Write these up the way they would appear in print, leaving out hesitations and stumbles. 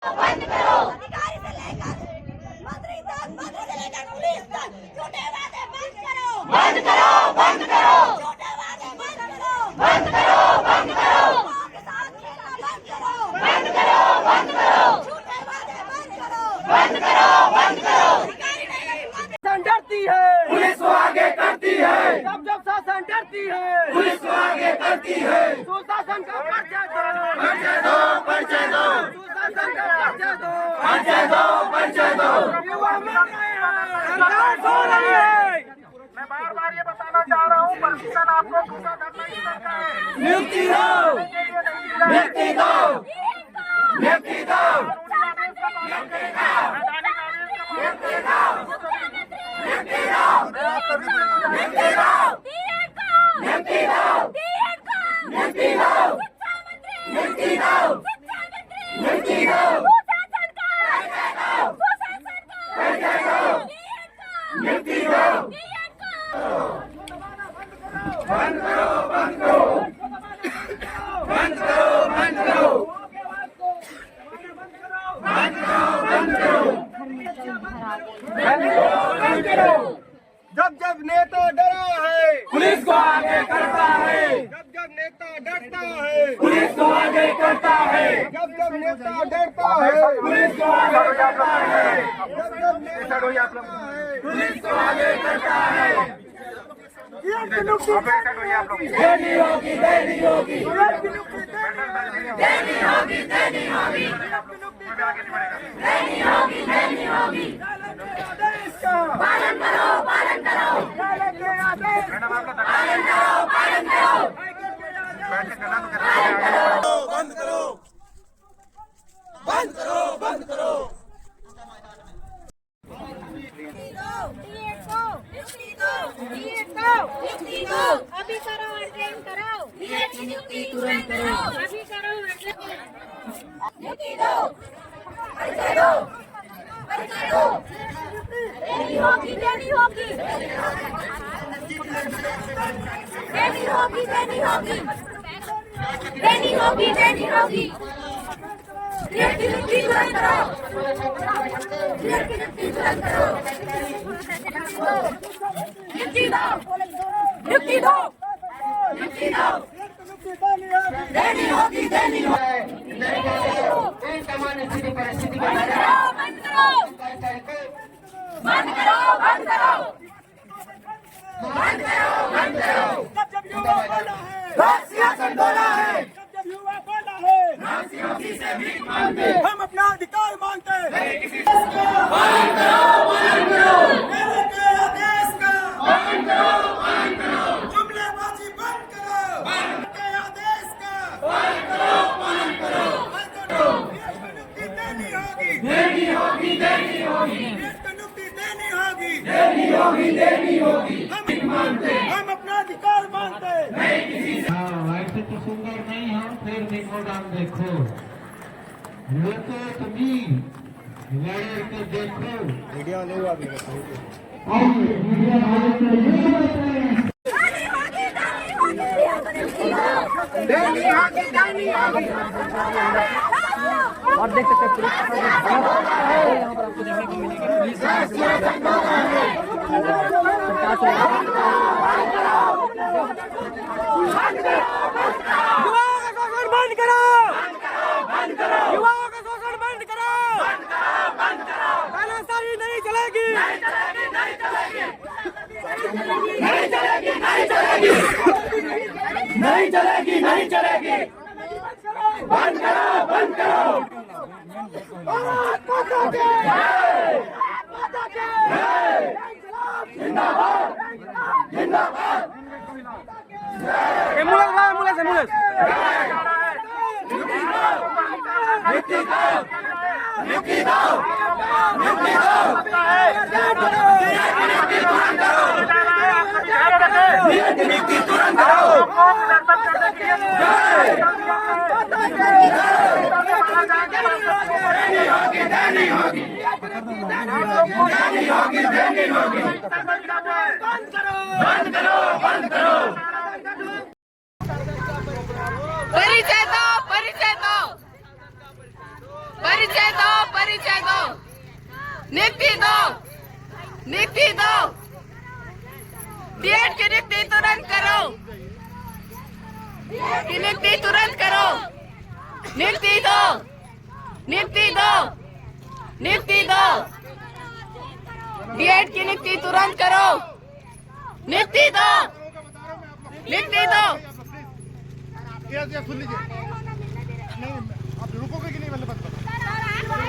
बंद करो। अधिकारी से लेकर मंत्री तक, मंत्री से लेकर पुलिस तक झूठे वादे बंद करो। बंद करो, बंद करो। झूठे वादे बंद करो। बंद करो, बंद करो। युवाओं के साथ खेलना बंद करो। बंद करो, बंद करो। झूठे वादे बंद करो। बंद करो, बंद करो। अधिकारी नहीं, शासन डरती है, पुलिस को आगे करती है। जब जब शासन डरती है, पुलिस को आगे करती है। सुशासन का परिचय दो, परिचय दो, परिचय दो, सुशासन का परिचय दो, परिचय दो, परिचय दो। युवा मर रहे हैं, सरकार सो रही है। मैं बार बार ये बताना चाह रहा हूँ, प्रशासन आपको घूसा धरना ही करता है। नियुक्ति दो, नियुक्ति दो, नियुक्ति दो, जब जब नेता डरा है, पुलिस को आगे करता है। जब जब नेता डरता है, पुलिस को आगे करता है। जब जब नेता डरता है, पुलिस को आगे करता है। जब जब नेता डरता है, पुलिस को आगे करता है। देनी होगी, देनी होगी, देनी होगी, देनी होगी, देनी होगी, देनी होगी, देनी होगी। आदेश का पालन करो, पालन करो, पालन के आदेश, पालन करो, पालन करो। बंद करो, बंद करो, बंद करो। अभी करो ट्रेन करो। नियुक्ति तुरंत करो। अभी करो नियुक्ति दो। परिचय दो, परिचय दो। देनी होगी, देनी होगी, देनी होगी, देनी होगी, देनी होगी, देनी होगी। नियुक्ति तुरंत करो। नियुक्ति तुरंत करो। नियुक्ति दो, नियुक्ति दो, नियुक्ति दो। देनी होगी, देनी होगी। सामान्य स्थिति परिस्थिति बंद करो, बंद करो, बंद करो, बंद करो, बंद करो, बंद करो। जब जब युवा बोला है, सियासत बोला है। जब जब युवा बोला है, किसी से भीख मांगते, हम अपना अधिकार मांगते हैं। पालन करो, पालन करो, मेरे के आदेश का पालन करो, पालन करो, जुमलेबाजी बंद करो। के आदेश का पालन करो, पालन करो। नियुक्ति देनी होगी, देनी होगी, देनी होगी, नियुक्ति देनी होगी। देनी होगी, देनी होगी। हम अपना अधिकार मांगते हैं। ऐसे तो सुंदर नहीं हो, फिर भी प्रोग्राम देखो, लोगो तुम्ही लड़े के देखो। मीडिया नहीं हुआ मीडिया देनी होगी, देनी होगी। और देख सकते हैं पुलिस यहाँ पर आपको देखने को मिलेगी। पुलिस युवाओं का शोषण बंद करो, युवाओं का शोषण बंद करो। तानाशाही नहीं चलेगी, नहीं चलेगी, नहीं चलेगी, नहीं चलेगी, नहीं चलेगी, नहीं चलेगी, नहीं चलेगी। बंद करो, बंद करो। जिंदाबाद, जिंदाबाद। एम्बुलेंस ला, एम्बुलेंस, एम्बुलेंस। नियुक्ति दो, नियुक्ति दो, नियुक्ति दो। नियुक्ति तुरंत करो। देनी होगी, देनी होगी, देनी होगी, देनी होगी। बंद करो, बंद करो, बंद करो। परिचय दो, परिचय दो। परिचय दो, परिचय दो, नियुक्ति दो, नियुक्ति दो, बीएड की नियुक्ति तुरंत करो, की नियुक्ति तुरंत करो, नियुक्ति दो, नियुक्ति दो, नियुक्ति दो, बीएड की नियुक्ति तुरंत करो, नियुक्ति दो, नियुक्ति दो। सुन लीजिए, नहीं आप रुकोगे कि नहीं, मतलब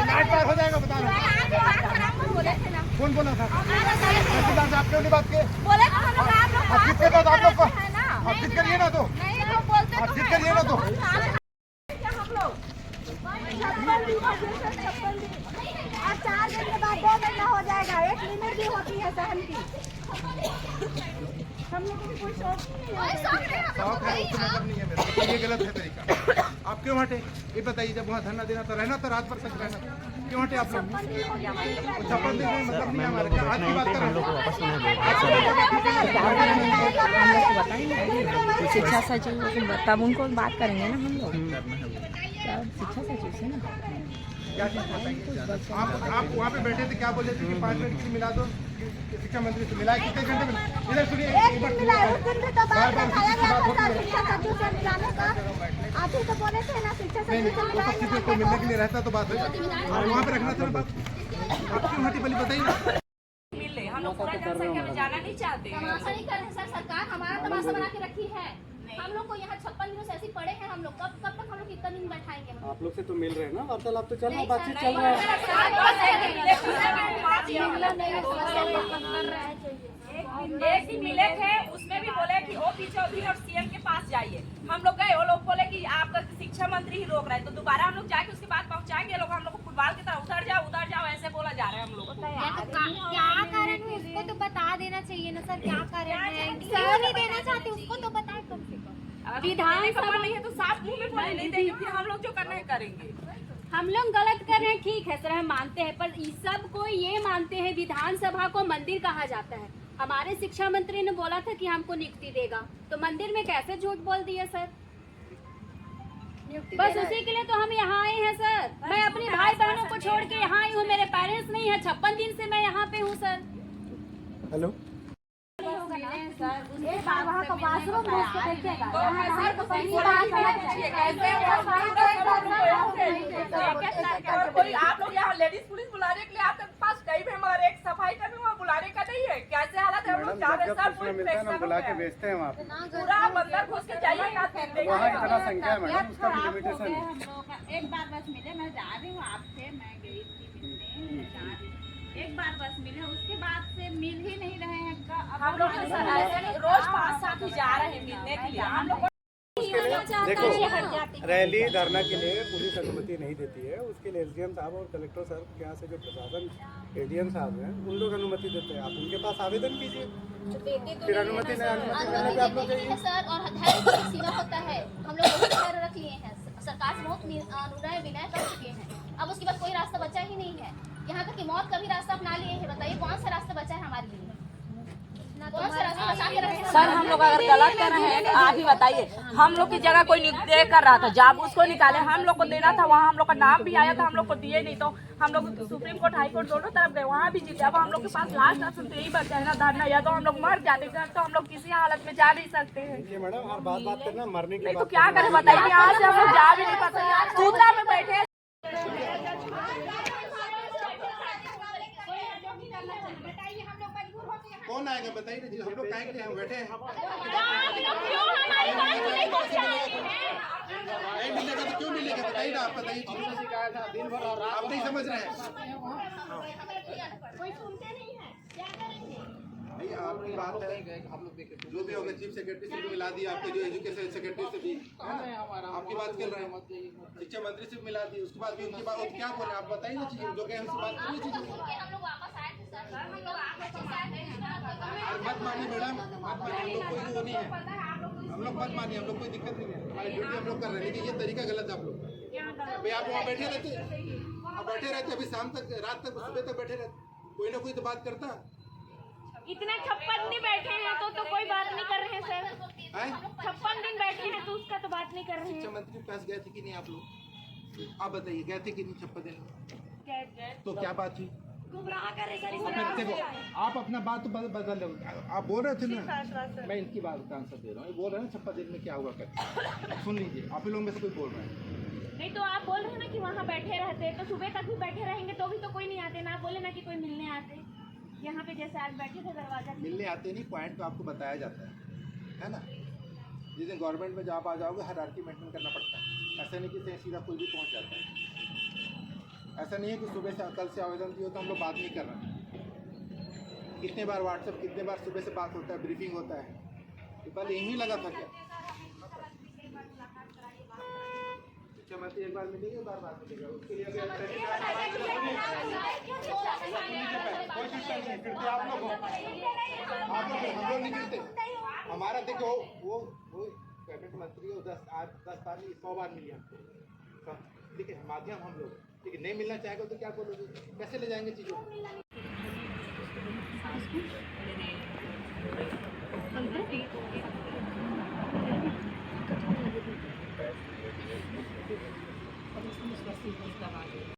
नाइट पार हो जाएगा, बता रहा हूँ। कौन बोला था? तहसीलदार से आप क्यों नहीं बात किए? आप जिद करिए तो आप लोग को, आप जिद करिए ना तो, आप जिद करिए ना तो। और 4 दिन के बाद 2 महीना हो जाएगा, एक लिमिट भी होती है सहन की। हम लोगों को कोई शौक नहीं है, शौक है उससे मतलब नहीं है मेरा, तो ये गलत है तरीका। आप क्यों हटे ये बताइए, जब वहाँ धरना देना तो रहना था, रात भर तक रहना था, क्यों हटे आप लोग? 56 दिन में मतलब नहीं हमारे, क्या आज की बात कर रहे हैं? शिक्षा सचिव तब उनको बात करेंगे ना हम लोग, शिक्षा सचिव से ना। क्या चीज़ बताइए? आप वहाँ पे बैठे थे, क्या बोले थे कि 5 मिनट के लिए मिला दो, शिक्षा मंत्री से मिला, कितने घंटे मिला? इधर सुनिए, एक दिन मिला, उस दिन भी तो बात बताया गया था शिक्षा सचिव से मिलाने का। आप ही तो बोले थे ना शिक्षा सचिव से मिलाएंगे। किसी को मिलने के लिए रहता तो बात है, और वहाँ पे रखना था ना बात। आप क्यों हटी पहले बताइए ना। मिले हम लोग पूरा जनसंख्या में जाना नहीं चाहते। तमाशा नहीं कर रहे सर, सरकार हमारा तमाशा बना के रखी है। हम लोग को यहाँ 56 दिनों से ऐसे पड़े हैं, हम लोग कब तक हम लोग कितना दिन बैठाएंगे? आप लोग से तो मिल रहे हैं ना, वार्तालाप तो चल रहा है, बातचीत चल रहा है। एक दिन मिले थे, उसमें भी बोले कि OP चौधरी और CM के पास जाइए। हम लोग गए, वो लोग बोले कि आपका शिक्षा मंत्री ही रोक रहा है, तो दोबारा हम लोग जाके उसके बाद पहुंचाएंगे। लोग हम लोग को फुटबॉल की तरह उतर जाओ ऐसे बोला जा रहा है हम लोग। क्या कारण है उसको तो बता देना चाहिए ना सर, क्या कारण है? क्यों नहीं देना चाहते उसको तो बताए कम से कम। विधानसभा नहीं है तो साफ मुंह में बोले नहीं देंगे, फिर हम लोग जो करना है करेंगे। हम लोग गलत कर रहे हैं, ठीक है सर, हम मानते हैं, पर सब को ये मानते हैं विधानसभा को मंदिर कहा जाता है। हमारे शिक्षा मंत्री ने बोला था कि हमको नियुक्ति देगा, तो मंदिर में कैसे झूठ बोल दिए सर? बस उसी के लिए तो हम यहाँ आए हैं सर। मैं अपने भाई बहनों को छोड़ के यहाँ आई हूँ, मेरे पेरेंट्स नहीं है, 56 दिन से मैं यहाँ पे हूँ सर। हेलो, वहाँ का बाथरूम देखिएगा, आप लोग यहाँ लेडीज पुलिस बुलाने के लिए आपके पास गई भी, मगर एक सफाई कर्मी वहाँ बुलाने का नहीं है। कैसे हालत है? हम लोग जा रहे हैं सर, मिलता है ना, बुला के भेजते हैं वहाँ पे। पूरा अंदर घुस के जाइए ना, वहाँ इतना संख्या है मैडम, उसका भी लिमिटेशन है। एक बार बस मिले, मैं जा रही हूँ आपसे, मैं गई थी मिलने, मैं जा रही हूँ। एक बार बस मिले, उसके बाद से मिल ही नहीं रहे हैं। हम लोग रोज 5-7 जा रहे हैं मिलने के लिए। हम लोग देखो, रैली धरना के लिए पुलिस अनुमति नहीं देती है, उसके लिए SDM साहब और कलेक्टर साहब के यहाँ से जो प्रशासन ADM साहब हैं, उन लोग अनुमति देते हैं। आप उनके पास आवेदन कीजिए, फिर अनुमति नहीं, अनुमति मिलने पे आप लोग जाइए सर। और धैर्य की सीमा होता है, हम लोग बहुत धैर्य रख लिए हैं, सरकार से बहुत अनुनय विनय कर चुके हैं। अब उसके बाद कोई रास्ता बचा ही नहीं है। यहाँ तक कि मौत का भी रास्ता अपना लिए हैं। बताइए कौन सा रास्ता बचा है हमारे लिए? कौन सा रास्ता बचा के रखे? सर हम लोग अगर गलत कर रहे हैं तो आप ही बताइए। हम लोग की जगह कोई नियुक्त कर रहा था, जब उसको निकाले हम लोग को देना था, वहाँ हम लोग का नाम भी आया था, हम लोग को दिए नहीं। तो हम लोग सुप्रीम कोर्ट हाई कोर्ट दोनों तरफ गए, वहाँ भी जीते। अब हम लोग के पास लास्ट ऑप्शन तो यही बचा है ना, धरना, या तो हम लोग मर जाते, तो हम लोग किसी हालत में जा नहीं सकते हैं। मैडम। और बात करना मरने की, तो क्या करें बताइए, यहाँ से हम लोग जा भी नहीं पाते, सूता में बैठे। कौन आएगा बताइए, हम लोग काहे के लिए हम बैठे हैं? नहीं मिलेगा तो क्यों मिलेगा बताइए ना, आप बताइए। आप नहीं समझ रहे हैं, आपकी बात है। जो भी होगा चीफ सेक्रेटरी से भी मिला दिया, आपके जो एजुकेशन सेक्रेटरी से भी आपकी बात कर रहे हैं, शिक्षा मंत्री से मिला दी, उसके बाद भी उनकी बात क्या बोले आप बताइए ना, चीजें जो कहे हमसे बात करनी चाहिए। मत मानिए मैडम, मत मानिए, हम लोग कोई वो नहीं है, हम लोग मत मानिए, हम लोग कोई दिक्कत नहीं है, हमारी ड्यूटी हम लोग कर रहे हैं। लेकिन ये तरीका गलत है आप लोग भाई। आप वहाँ बैठे रहते अभी शाम तक, रात तक, सुबह तक बैठे रहते, कोई ना कोई तो बात करता। इतने 56 दिन बैठे हैं तो कोई बात नहीं कर रहे हैं सर। 56 दिन बैठे हैं तो उसका तो बात नहीं कर रहे हैं। शिक्षा मंत्री के पास गए थे कि नहीं आप लोग? आप बताइए गए थे कि नहीं छप्पा देने? तो क्या बात थी? गुमराह करे सर इस फिर देखो आप अपना बात तो बदल रहे हो। आप बोल रहे थे ना, मैं इनकी बात का आंसर दे रहा हूँ। ये बोल रहे हैं ना छप्पा दिन में क्या हुआ करते। सुन लीजिए, आप ही लोग में से कोई बोल रहे हैं। नहीं तो आप बोल रहे हैं ना कि वहाँ बैठे रहते, तो सुबह तक भी बैठे रहेंगे तो भी तो कोई नहीं आते ना। बोले ना कि कोई मिलने आते, यहाँ पे जैसे आज बैठे थे दरवाजा मिलने आते नहीं, पॉइंट तो आपको बताया जाता है ना। जिस दिन गवर्नमेंट में जॉब आ जाओगे हायरार्की मेंटेन करना पड़ता है। ऐसा नहीं कि सीधा कोई भी पहुँच जाता है। ऐसा नहीं है कि सुबह से कल से आवेदन दिए तो हम लोग बात नहीं कर रहे। कितने बार व्हाट्सएप, कितने बार सुबह से बात होता है, ब्रीफिंग होता है। तो कल यही लगा था क्या? मुख्यमंत्री एक बार मिलेंगे, बार बार मिलेगा, उसके लिए कोई सिस्टम नहीं। फिर तो आप लोग हम लोग नहीं मिलते। हमारा देखो वो कैबिनेट मंत्री हो 10 बार नहीं 100 बार मिली हमको। ठीक है, माध्यम हम लोग। ठीक है, नहीं मिलना चाहेगा तो क्या बोलोगे? कैसे ले जाएंगे चीज़ों को?